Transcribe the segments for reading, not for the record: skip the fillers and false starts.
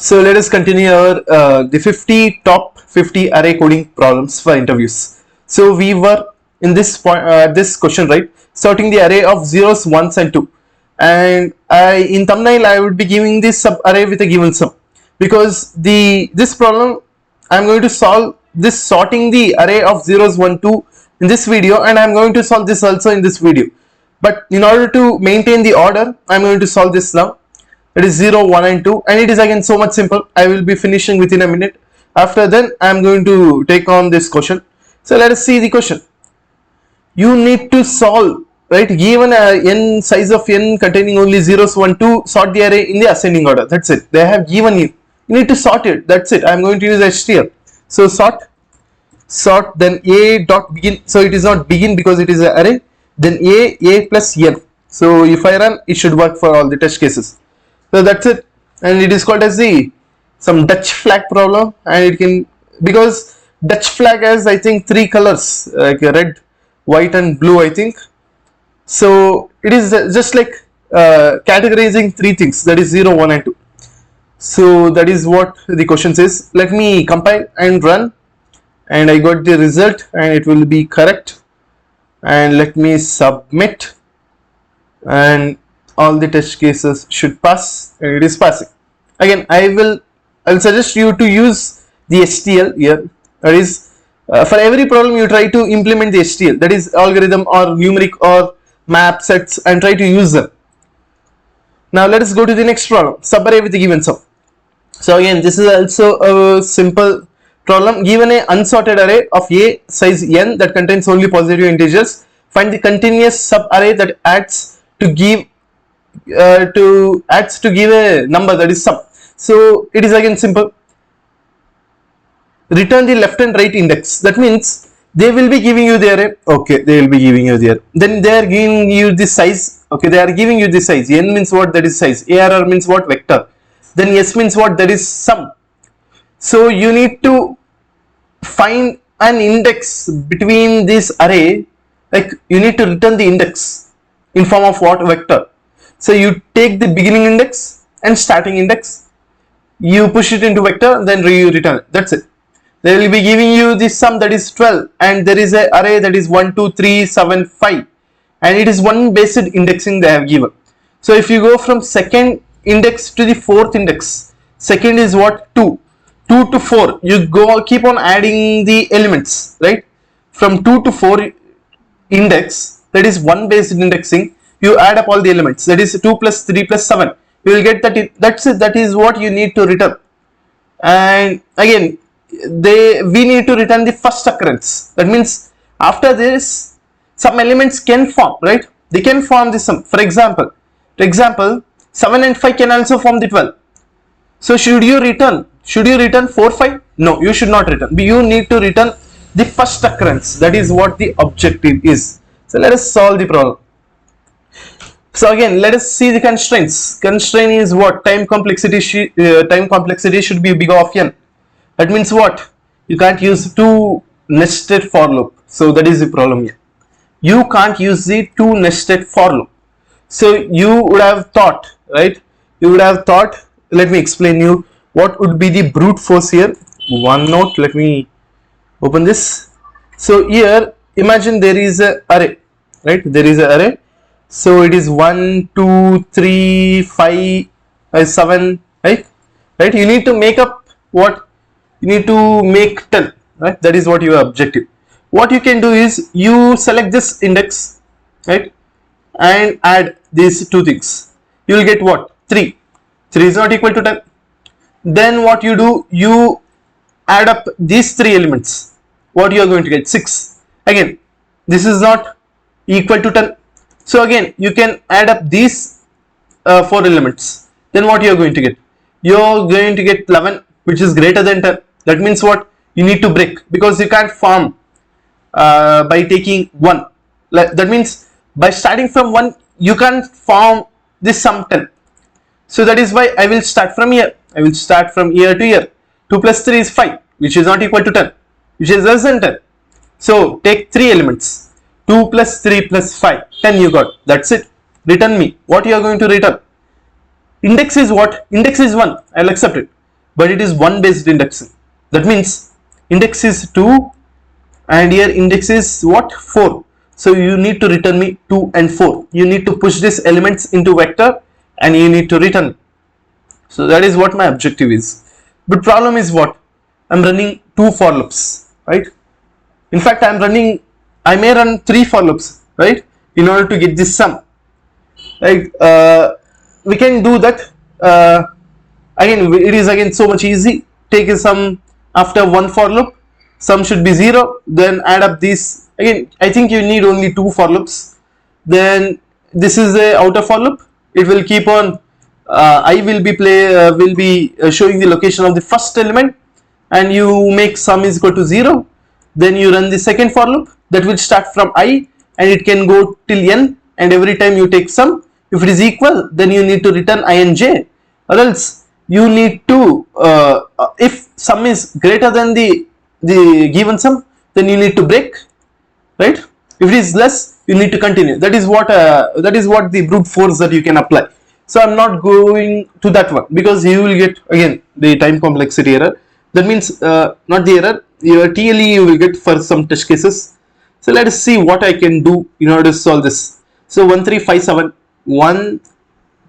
So let us continue our the 50 top 50 array coding problems for interviews. So we were in this point, this question, right? Sorting the array of zeros, ones, and two. And in thumbnail I would be giving this sub array with a given sum, because this problem I'm going to solve this sorting the array of zeros, one, two in this video, and I'm going to solve this also in this video. But in order to maintain the order, I'm going to solve this now. It is 0, 1 and 2, and it is again so much simple. I will be finishing within a minute. After then I am going to take on this question. So let us see the question. You need to solve, right, given a n size of n containing only zeros, 1, 2, sort the array in the ascending order. That's it. They have given you need to sort it. That's it. I am going to use HTL. So sort, then a dot begin. So it is not begin because it is an array. Then a plus n. So if I run, it should work for all the test cases. So that's it, and it is called as some Dutch flag problem, and it can, because Dutch flag has I think 3 colors like red, white and blue I think. So it is just like categorizing 3 things, that is 0, 1 and 2. So that is what the question says. Let me compile and run, and I got the result and it will be correct, and let me submit, and all the test cases should pass, and it is passing. Again I'll suggest you to use the HTL here. That is for every problem you try to implement the HTL, that is algorithm or numeric or map sets, and try to use them. Now let us go to the next problem, subarray with a given sum. So again this is also a simple problem. Given a unsorted array of a size n that contains only positive integers, find the continuous subarray that adds to give a number, that is sum. So it is again simple. Return the left and right index. That means they will be giving you the array. Okay, they will be giving you the array. Then they are giving you the size. Okay, they are giving you the size. N means what? That is size. ARR means what? Vector. Then S means what? That is sum. So you need to find an index between this array. Like you need to return the index in form of what? Vector. So you take the beginning index and starting index, you push it into vector, then you return it. That's it. They will be giving you the sum, that is 12, and there is an array that is 1, 2, 3, 7, 5, and it is one based indexing they have given. So if you go from second index to the fourth index, second is what? 2 to 4, you keep on adding the elements, right? From 2 to 4 index, that is one based indexing, you add up all the elements, that is 2 plus 3 plus 7, you will get that. That's it. That is what you need to return. And again we need to return the first occurrence. That means after this some elements can form, right? They can form the sum. For example 7 and 5 can also form the 12. So should you return 4, 5? No, you should not return. You need to return the first occurrence. That is what the objective is. So let us solve the problem. So again let us see the constraints. Constraint is what? Time complexity should be big of n. That means what? You can't use 2 nested for loop. So that is the problem here. You can't use the 2 nested for loop. So you would have thought, right? You would have thought, let me explain you what would be the brute force here. One note, let me open this. So here imagine there is an array, right? There is an array. So it is 1, 2, 3, 5, 7, right? You need to make up what? You need to make 10, right? That is what your objective. What you can do is you select this index, right? And add these 2 things. You will get what? 3. 3 is not equal to 10. Then what you do? You add up these 3 elements. What you are going to get? 6. Again, this is not equal to 10. So again you can add up these 4 elements. Then what you are going to get? You are going to get 11, which is greater than 10. That means what? You need to break, because you can't form by taking 1. That means by starting from 1 you can't form this sum 10. So that is why I will start from here. I will start from here to here. 2 plus 3 is 5, which is not equal to 10, which is less than 10. So take 3 elements. 2 plus 3 plus 5, 10 you got. That's it. Return me. What you are going to return? Index is what? Index is 1. I'll accept it. but it is 1 based indexing. That means index is 2 and here index is what, 4. So you need to return me 2 and 4. You need to push these elements into vector and you need to return. So that is what my objective is. But problem is what? I'm running 2 for loops, right? In fact, I may run 3 for loops, right? In order to get this sum. Like we can do that. Again, it is again so much easy. Take a sum after 1 for loop. Sum should be 0. Then add up these. Again, I think you need only 2 for loops. Then this is the outer for loop. It will keep on. I will be showing the location of the first element, and you make sum is equal to 0. Then you run the second for loop that will start from I and it can go till n, and every time you take sum, if it is equal, then you need to return I and j, or else you need to if sum is greater than the given sum, then you need to break, right? If it is less, you need to continue. That is what the brute force that you can apply. So I'm not going to that one because you will get again the time complexity error. That means not the error, your TLE you will get for some test cases. So let us see what I can do in order to solve this. So 1357 1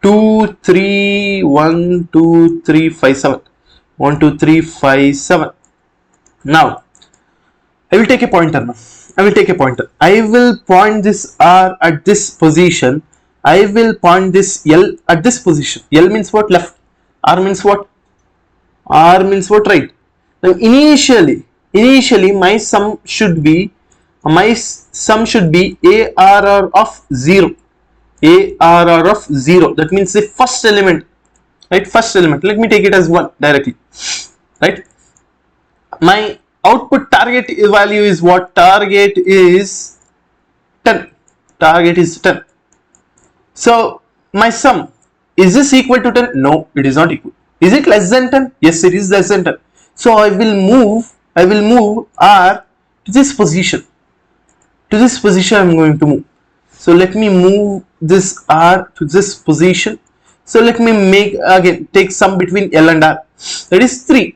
2 3 1 2 3 5 7 1 2 3 5 7. Now I will take a pointer now. I will point this R at this position. I will point this L at this position. L means what? Left. R means what? R means what? Right. Now initially my sum should be ARR of 0. ARR of 0. That means the first element, right? First element. Let me take it as 1 directly, right? My output target value is what? Target is 10. Target is 10. So my sum, is this equal to 10? No, it is not equal. Is it less than 10? Yes, it is less than 10. So I will move R to this position. To this position I am going to move. So let me move this R to this position. So let me take sum between L and R. That is 3.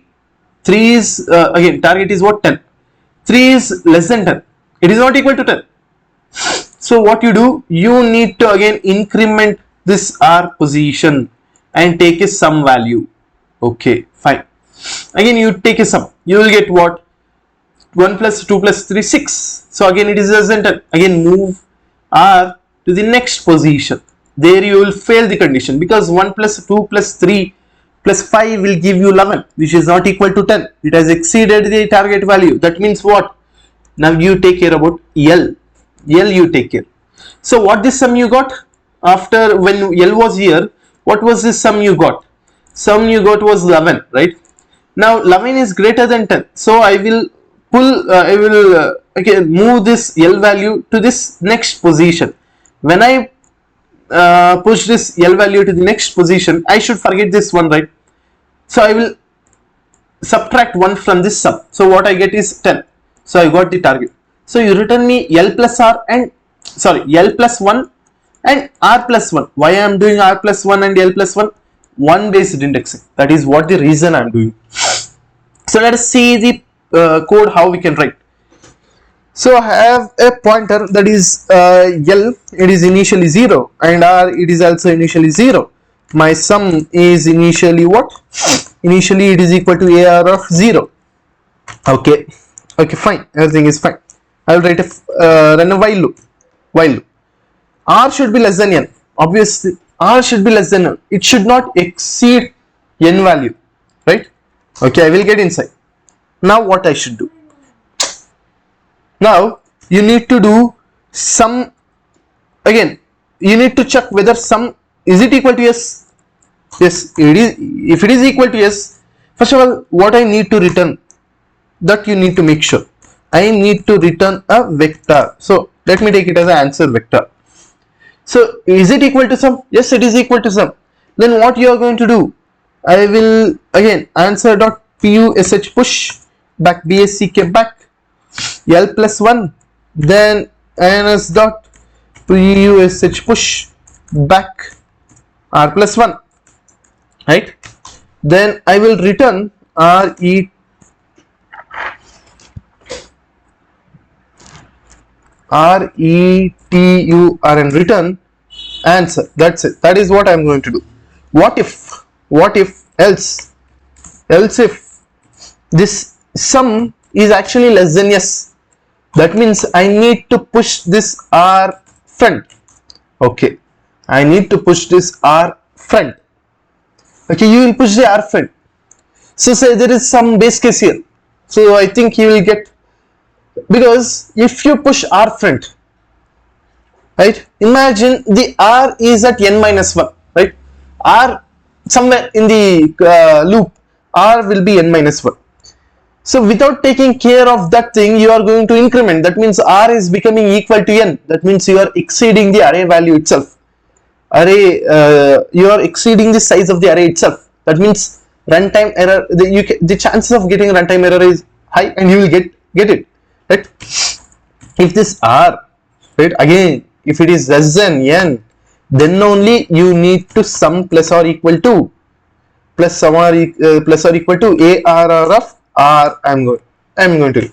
3 is again target is what? 10. 3 is less than 10. It is not equal to 10. So what you do? You need to again increment this R position and take a sum value. Okay, fine. Again you take a sum. You will get what? 1 plus 2 plus 3, 6. So again it is less than 10. Again move R to the next position. There you will fail the condition because 1 plus 2 plus 3 plus 5 will give you 11, which is not equal to 10. It has exceeded the target value. That means what? Now you take care about L. L you take care. So what this sum you got? After when L was here, what was this sum you got? Sum you got was 11, right? Now 11 is greater than 10. So I will move this L value to this next position. When I push this L value to the next position, I should forget this one, right? So I will subtract 1 from this sum. So what I get is 10. So I got the target. So you return me L plus 1 and R plus 1. Why I am doing R plus 1 and L plus 1? 1 based indexing. That is what the reason I am doing. So let us see the code how we can write. So I have a pointer that is L, it is initially 0, and R, it is also initially 0. My sum is initially what? Initially it is equal to AR of 0. Okay, fine, everything is fine. I will write run a while loop. R should be less than n. Obviously R should be less than n. It should not exceed n value, right? Okay, I will get inside. Now what I should do? Now you need to do sum again. You need to check whether sum is it equal to yes. Yes, it is. If it is equal to yes, first of all, what I need to return, that you need to make sure. I need to return a vector. So let me take it as an answer vector. So is it equal to sum? Yes, it is equal to sum. Then what you are going to do? I will again answer dot push push back bsck back L plus 1, then ins dot push back R plus 1, right? then I will return return return answer. That's it. That is what I'm going to do. What if else if this sum is actually less than yes, that means I need to push this r front. Okay, I need to push this r front. Okay, you will push the r front. So say there is some base case here, so I think you will get, because if you push r front, right, imagine the r is at n minus 1, right, r somewhere in the loop r will be n minus 1. So without taking care of that thing, you are going to increment. That means r is becoming equal to n. That means you are exceeding the array value itself. You are exceeding the size of the array itself. That means runtime error. The chances of getting runtime error is high, and you will get it. Right? If this r, right, again, if it is less than n, then only you need to sum plus or equal to plus or equal to arr of r. I'm going to do.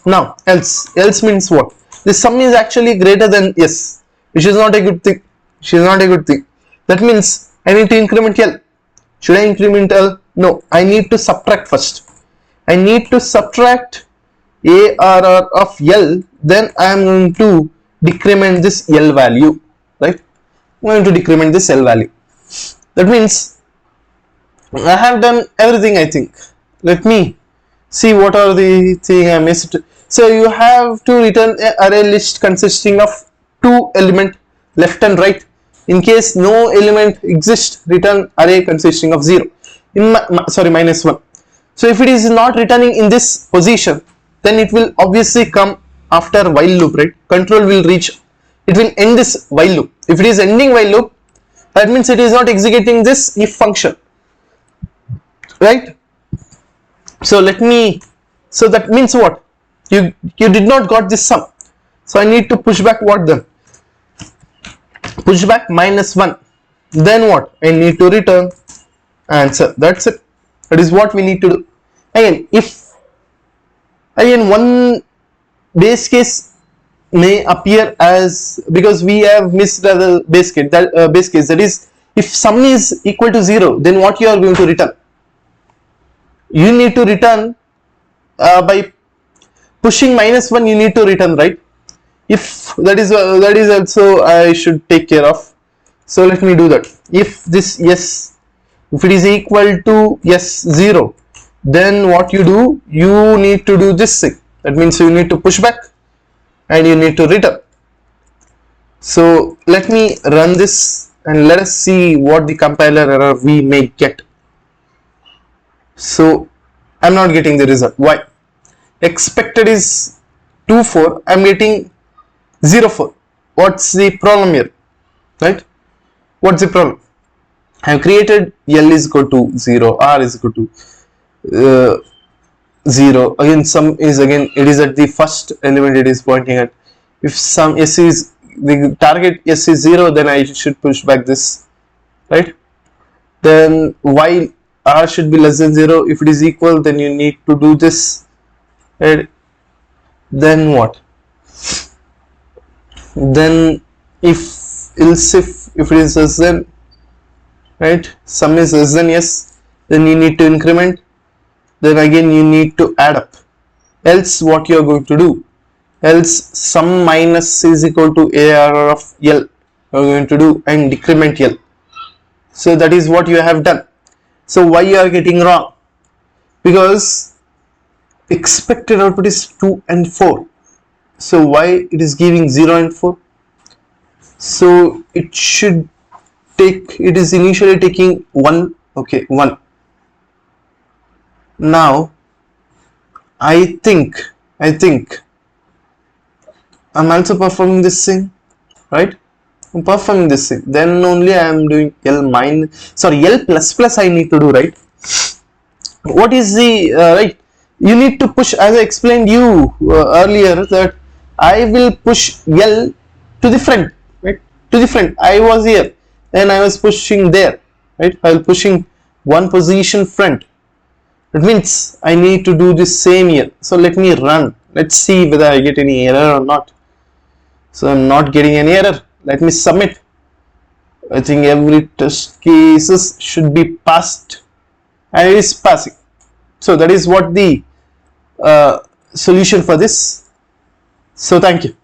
Now else means what? The sum is actually greater than yes, which is not a good thing. That means I need to increment L. Should I increment L? No, I need to subtract first. I need to subtract arr of L, then I am going to decrement this L value, right? I'm going to decrement this L value. That means I have done everything, I think. Let me see what are the thing I missed. So you have to return an array list consisting of 2 elements, left and right. In case no element exists, return array consisting of 0. Minus 1. So if it is not returning in this position, then it will obviously come after while loop, right? Control will reach, it will end this while loop. If it is ending while loop, that means it is not executing this if function, right? So that means what? You did not got this sum. So I need to push back what then? Push back minus 1. Then what? I need to return answer. That's it. That is what we need to do. Again, one base case may appear as, because we have missed the base case, that is, if sum is equal to 0, then what you are going to return? You need to return by pushing minus 1, you need to return, right? If that is also I should take care of. So let me do that. If this yes, if it is equal to yes 0, then what you do? You need to do this thing. That means you need to push back and you need to return. So let me run this and let us see what the compiler error we may get. So I'm not getting the result. Why? Expected is 24. I'm getting 04. What's the problem here? Right? What's the problem? I have created L is equal to 0, R is equal to 0. Again, sum is again, it is at the first element it is pointing at. If sum S is, the target S is 0, then I should push back this, right? Then while R should be less than 0, if it is equal, then you need to do this, right? Then what? Then if it is less than, right, sum is less than yes, then you need to increment, then again you need to add up. Else what you are going to do? Else sum minus is equal to arr of L you are going to do and decrement L. So that is what you have done. So why you are getting wrong? Because expected output is 2 and 4. So why it is giving 0 and 4? So it should take, it is initially taking 1. Okay, 1. Now I think I'm also performing this thing, right? I'm performing this thing. Then only I am doing L plus plus I need to do, right? What is the right? You need to push, as I explained you earlier, that I will push L to the front, right? To the front. I was here and I was pushing there, right? I was pushing one position front. It means I need to do this same here. So let me run. Let's see whether I get any error or not. So I'm not getting any error. Let me submit. I think every test cases should be passed, and it is passing. So that is what the solution for this. So thank you.